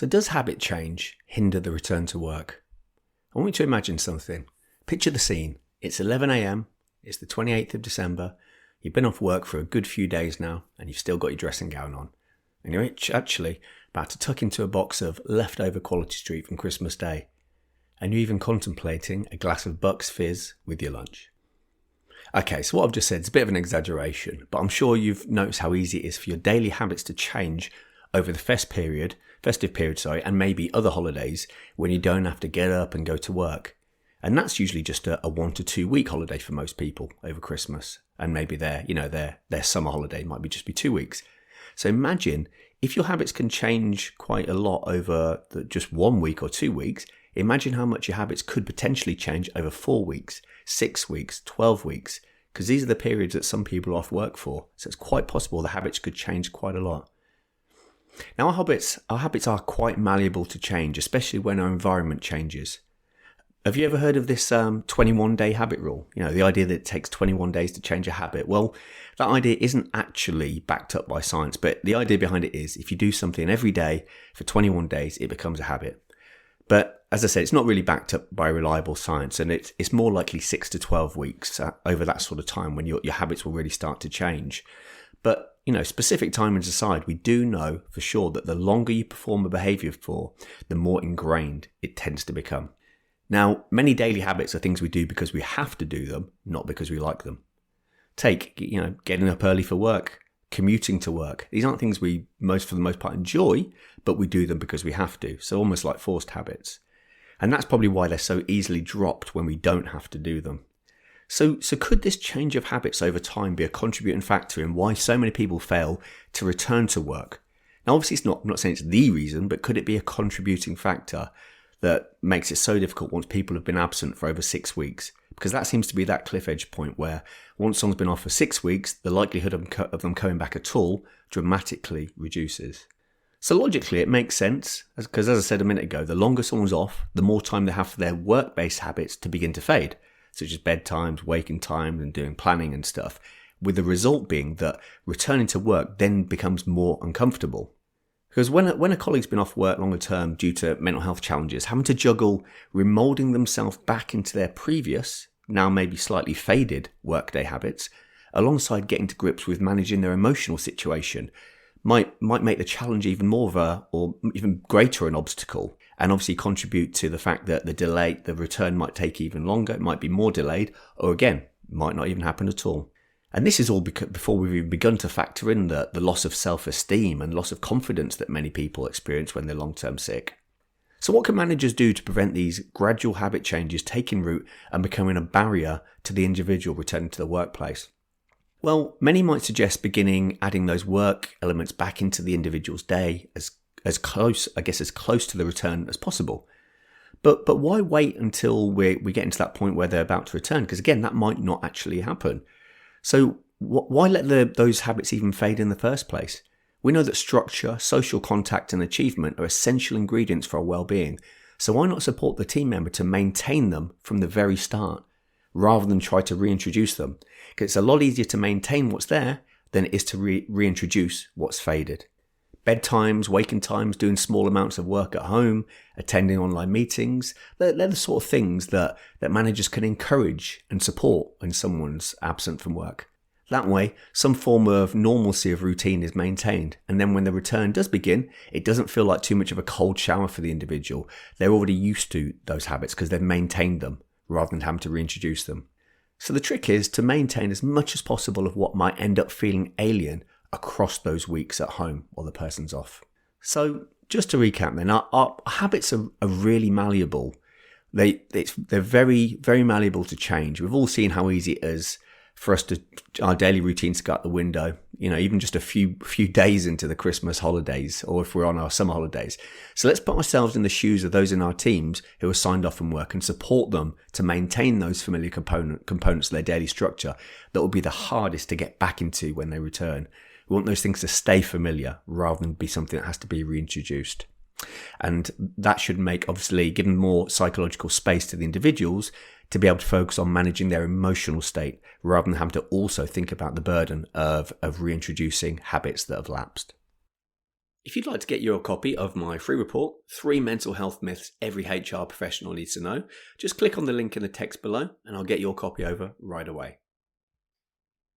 So does habit change hinder the return to work? I want you to imagine something. Picture the scene. It's 11 a.m. It's the 28th of December. You've been off work for a good few days now and you've still got your dressing gown on. And you're actually about to tuck into a box of leftover Quality Street from Christmas Day. And you're even contemplating a glass of Bucks Fizz with your lunch. Okay, so what I've just said is a bit of an exaggeration, but I'm sure you've noticed how easy it is for your daily habits to change over the festive period, and maybe other holidays when you don't have to get up and go to work. And that's usually just a 1 to 2 week holiday for most people over Christmas. And maybe their summer holiday might just be 2 weeks. So imagine if your habits can change quite a lot over just 1 week or 2 weeks, imagine how much your habits could potentially change over 4 weeks, 6 weeks, 12 weeks, because these are the periods that some people are off work for. So it's quite possible the habits could change quite a lot. Now our habits are quite malleable to change, especially when our environment changes. Have you ever heard of this 21-day habit rule? The idea that it takes 21 days to change a habit. Well, that idea isn't actually backed up by science, but the idea behind it is if you do something every day for 21 days, it becomes a habit. But as I said, it's not really backed up by reliable science, and it's more likely 6 to 12 weeks over that sort of time when your habits will really start to change. But specific timings aside, we do know for sure that the longer you perform a behavior for, the more ingrained it tends to become. Now, many daily habits are things we do because we have to do them, not because we like them. Take, getting up early for work, commuting to work. These aren't things we for the most part enjoy, but we do them because we have to. So almost like forced habits. And that's probably why they're so easily dropped when we don't have to do them. So could this change of habits over time be a contributing factor in why so many people fail to return to work? Now, obviously, I'm not saying it's the reason, but could it be a contributing factor that makes it so difficult once people have been absent for over 6 weeks? Because that seems to be that cliff edge point where once someone's been off for 6 weeks, the likelihood of them coming back at all dramatically reduces. So logically, it makes sense, because as I said a minute ago, the longer someone's off, the more time they have for their work-based habits to begin to fade, such as bedtimes, waking times, and doing planning and stuff, with the result being that returning to work then becomes more uncomfortable. Because when a colleague's been off work longer term due to mental health challenges, having to juggle remoulding themselves back into their previous, now maybe slightly faded workday habits, alongside getting to grips with managing their emotional situation, might make the challenge even more or even greater an obstacle, and obviously contribute to the fact that the return might take even longer, it might be more delayed, or again, might not even happen at all. And this is all before we've even begun to factor in the loss of self-esteem and loss of confidence that many people experience when they're long-term sick. So what can managers do to prevent these gradual habit changes taking root and becoming a barrier to the individual returning to the workplace? Well, many might suggest adding those work elements back into the individual's day as close to the return as possible. But why wait until we get into that point where they're about to return? Because again, that might not actually happen. So why let those habits even fade in the first place? We know that structure, social contact and achievement are essential ingredients for our well-being. So why not support the team member to maintain them from the very start, rather than try to reintroduce them? Because it's a lot easier to maintain what's there than it is to reintroduce what's faded. Bedtimes, waking times, doing small amounts of work at home, attending online meetings, they're the sort of things that managers can encourage and support when someone's absent from work. That way, some form of normalcy of routine is maintained, and then when the return does begin, it doesn't feel like too much of a cold shower for the individual. They're already used to those habits because they've maintained them, rather than having to reintroduce them. So the trick is to maintain as much as possible of what might end up feeling alien across those weeks at home while the person's off. So just to recap then, our habits are really malleable. They're very, very malleable to change. We've all seen how easy it is for our daily routines to go out the window, even just a few days into the Christmas holidays, or if we're on our summer holidays. So let's put ourselves in the shoes of those in our teams who are signed off from work and support them to maintain those familiar components of their daily structure that will be the hardest to get back into when they return. We want those things to stay familiar rather than be something that has to be reintroduced. And that should make, obviously, given more psychological space to the individuals to be able to focus on managing their emotional state rather than having to also think about the burden of reintroducing habits that have lapsed. If you'd like to get your copy of my free report, 3 Mental Health Myths Every HR Professional Needs to Know, just click on the link in the text below and I'll get your copy over right away.